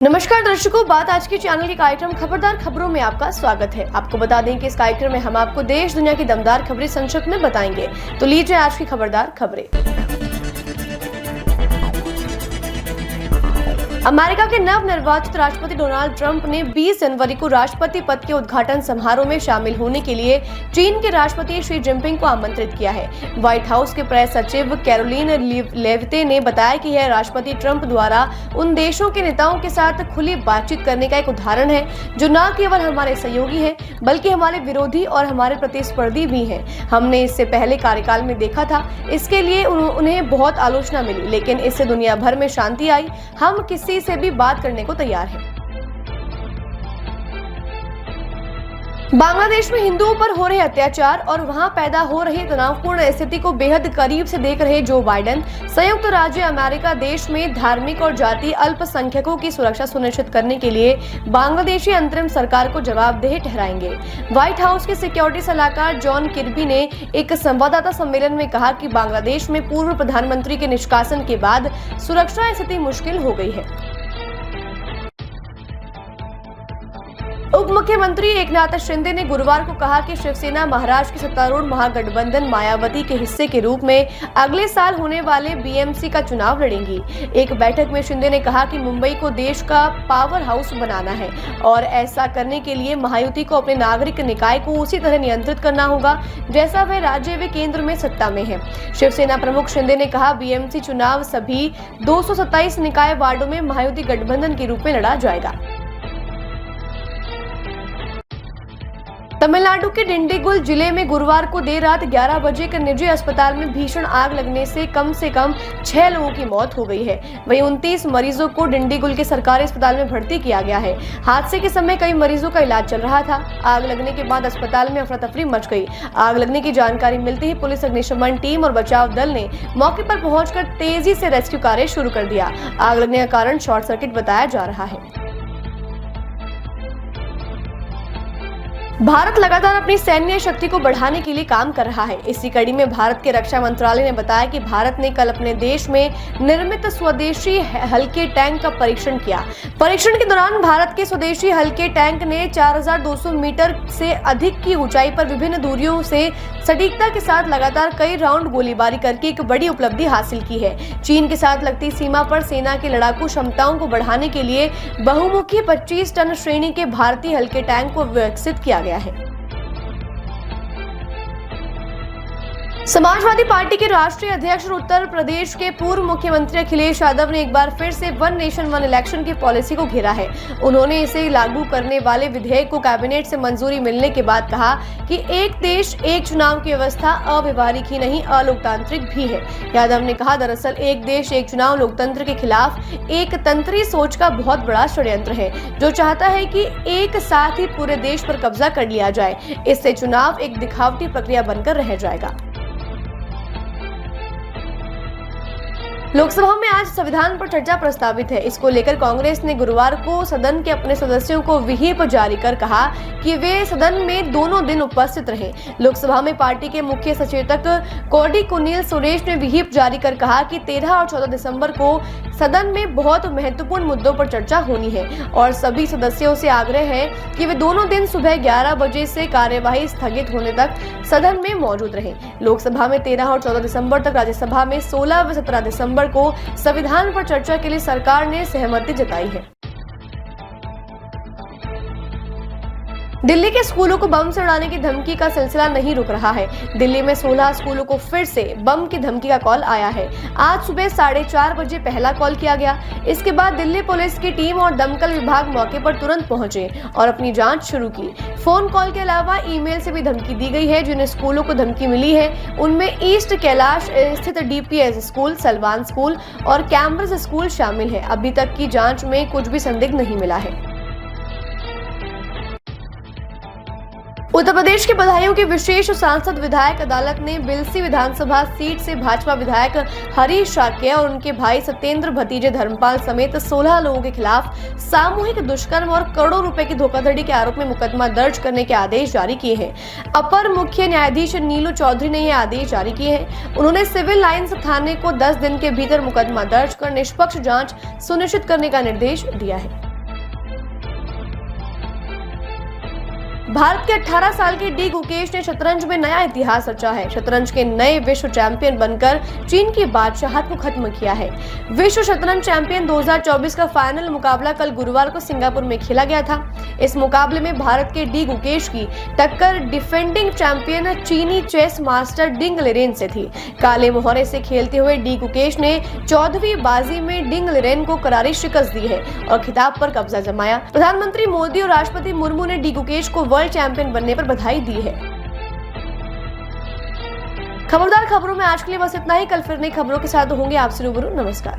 नमस्कार दर्शकों, बात आज के चैनल के कार्यक्रम खबरदार खबरों में आपका स्वागत है। आपको बता दें कि इस कार्यक्रम में हम आपको देश दुनिया की दमदार खबरें संक्षिप्त में बताएंगे। तो लीजिए आज की खबरदार खबरें। अमेरिका के नवनिर्वाचित राष्ट्रपति डोनाल्ड ट्रंप ने 20 जनवरी को राष्ट्रपति पद के उद्घाटन समारोह में शामिल होने के लिए चीन के राष्ट्रपति शी जिनपिंग को आमंत्रित किया है। व्हाइट हाउस के प्रेस सचिव कैरोलिन लेविटे ने बताया कि यह राष्ट्रपति ट्रंप द्वारा उन देशों के नेताओं के साथ खुली बातचीत करने का एक उदाहरण है जो न केवल हमारे सहयोगी हैं बल्कि हमारे विरोधी और हमारे प्रतिस्पर्धी भी हैं। हमने इससे पहले कार्यकाल में देखा था, इसके लिए उन्हें बहुत आलोचना मिली, लेकिन इससे दुनिया भर में शांति आई। हम किसी से भी बात करने को तैयार हैं। बांग्लादेश में हिंदुओं पर हो रहे अत्याचार और वहां पैदा हो रही तनावपूर्ण स्थिति को बेहद करीब से देख रहे जो बाइडेन संयुक्त राज्य अमेरिका देश में धार्मिक और जातीय अल्पसंख्यकों की सुरक्षा सुनिश्चित करने के लिए बांग्लादेशी अंतरिम सरकार को जवाबदेह ठहराएंगे। व्हाइट हाउस के सिक्योरिटी सलाहकार जॉन किर्बी ने एक संवाददाता सम्मेलन में कहा कि बांग्लादेश में पूर्व प्रधानमंत्री के निष्कासन के बाद सुरक्षा स्थिति मुश्किल हो गई है। उप मुख्यमंत्री एकनाथ शिंदे ने गुरुवार को कहा कि शिवसेना महाराष्ट्र की सत्तारूढ़ महागठबंधन मायावती के हिस्से के रूप में अगले साल होने वाले बीएमसी का चुनाव लड़ेंगी। एक बैठक में शिंदे ने कहा कि मुंबई को देश का पावर हाउस बनाना है और ऐसा करने के लिए महायुति को अपने नागरिक निकाय को उसी तरह नियंत्रित करना होगा जैसा वह राज्य व केंद्र में सत्ता में है। शिवसेना प्रमुख शिंदे ने कहा, बीएमसी चुनाव सभी 227 निकाय वार्डों में महायुति गठबंधन के रूप में लड़ा जाएगा। तमिलनाडु के डिंडीगुल जिले में गुरुवार को देर रात 11 बजे एक निजी अस्पताल में भीषण आग लगने से कम 6 लोगों की मौत हो गई है। वहीं 29 मरीजों को डिंडीगुल के सरकारी अस्पताल में भर्ती किया गया है। हादसे के समय कई मरीजों का इलाज चल रहा था। आग लगने के बाद अस्पताल में अफरा तफरी मच गई। आग लगने की जानकारी मिलते ही पुलिस, अग्निशमन टीम और बचाव दल ने मौके पर पहुंचकर तेजी से रेस्क्यू कार्य शुरू कर दिया। आग लगने का कारण शॉर्ट सर्किट बताया जा रहा है। भारत लगातार अपनी सैन्य शक्ति को बढ़ाने के लिए काम कर रहा है। इसी कड़ी में भारत के रक्षा मंत्रालय ने बताया कि भारत ने कल अपने देश में निर्मित स्वदेशी हल्के टैंक का परीक्षण किया। परीक्षण के दौरान भारत के स्वदेशी हल्के टैंक ने 4200 मीटर से अधिक की ऊंचाई पर विभिन्न दूरियों से सटीकता के साथ लगातार कई राउंड गोलीबारी करके एक बड़ी उपलब्धि हासिल की है। चीन के साथ लगती सीमा पर सेना की लड़ाकू क्षमताओं को बढ़ाने के लिए बहुमुखी 25 टन श्रेणी के भारतीय हल्के टैंक को विकसित किया गया है। समाजवादी पार्टी के राष्ट्रीय अध्यक्ष और उत्तर प्रदेश के पूर्व मुख्यमंत्री अखिलेश यादव ने एक बार फिर से वन नेशन वन इलेक्शन की पॉलिसी को घेरा है। उन्होंने इसे लागू करने वाले विधेयक को कैबिनेट से मंजूरी मिलने के बाद कहा कि एक देश एक चुनाव की व्यवस्था अव्यवहारिक ही नहीं, अलोकतांत्रिक भी है। यादव ने कहा, दरअसल एक देश एक चुनाव लोकतंत्र के खिलाफ एक तंत्री सोच का बहुत बड़ा षड्यंत्र है जो चाहता है कि एक साथ ही पूरे देश पर कब्जा कर लिया जाए। इससे चुनाव एक दिखावटी प्रक्रिया बनकर रह जाएगा। लोकसभा में आज संविधान पर चर्चा प्रस्तावित है। इसको लेकर कांग्रेस ने गुरुवार को सदन के अपने सदस्यों को व्हिप जारी कर कहा कि वे सदन में दोनों दिन उपस्थित रहे। लोकसभा में पार्टी के मुख्य सचेतक कोडी कुनिल सुरेश ने व्हिप जारी कर कहा कि 13 और 14 दिसंबर को सदन में बहुत महत्वपूर्ण मुद्दों पर चर्चा होनी है और सभी सदस्यों से आग्रह है कि वे दोनों दिन सुबह 11 बजे से कार्यवाही स्थगित होने तक सदन में मौजूद रहे। लोकसभा में 13 और 14 दिसंबर तक, राज्यसभा में 16 व 17 दिसंबर को संविधान पर चर्चा के लिए सरकार ने सहमति जताई है। दिल्ली के स्कूलों को बम से उड़ाने की धमकी का सिलसिला नहीं रुक रहा है। दिल्ली में 16 स्कूलों को फिर से बम की धमकी का कॉल आया है। आज सुबह 4:30 बजे पहला कॉल किया गया। इसके बाद दिल्ली पुलिस की टीम और दमकल विभाग मौके पर तुरंत पहुंचे और अपनी जांच शुरू की। फोन कॉल के अलावा ईमेल से भी धमकी दी गई है। जिन स्कूलों को धमकी मिली है उनमें ईस्ट कैलाश स्थित डीपीएस स्कूल, सलवान स्कूल और कैम्ब्रिज स्कूल शामिल है। अभी तक की जाँच में कुछ भी संदिग्ध नहीं मिला है। उत्तर प्रदेश के बदायूं की विशेष सांसद विधायक अदालत ने बिलसी विधानसभा सीट से भाजपा विधायक हरीश शाक्य और उनके भाई सत्येंद्र भतीजे धर्मपाल समेत 16 लोगों के खिलाफ सामूहिक दुष्कर्म और करोड़ों रुपए की धोखाधड़ी के आरोप में मुकदमा दर्ज करने के आदेश जारी किए हैं। अपर मुख्य न्यायाधीश नीलू चौधरी ने यह आदेश जारी किए हैं। उन्होंने सिविल लाइन्स थाने को 10 दिन के भीतर मुकदमा दर्ज कर निष्पक्ष जाँच सुनिश्चित करने का निर्देश दिया है। भारत के 18 साल के डी गुकेश ने शतरंज में नया इतिहास रचा है। शतरंज के नए विश्व चैंपियन बनकर चीन की बादशाहत को खत्म किया है। विश्व शतरंज चैंपियन 2024 का फाइनल मुकाबला कल गुरुवार को सिंगापुर में खेला गया था। इस मुकाबले में भारत के डी गुकेश की टक्कर डिफेंडिंग चैंपियन चीनी चेस मास्टर डिंग लिरेन से थी। काले मोहरे से खेलते हुए डी गुकेश ने 14वीं बाजी में डिंग लिरेन को करारी शिकस्त दी है और खिताब पर कब्जा जमाया। प्रधानमंत्री मोदी और राष्ट्रपति मुर्मू ने डी गुकेश को वर्ल्ड चैंपियन बनने पर बधाई दी है। खबरदार खबरों में आज के लिए बस इतना ही। कल फिर नई खबरों के साथ होंगे आपसे रूबरू। नमस्कार।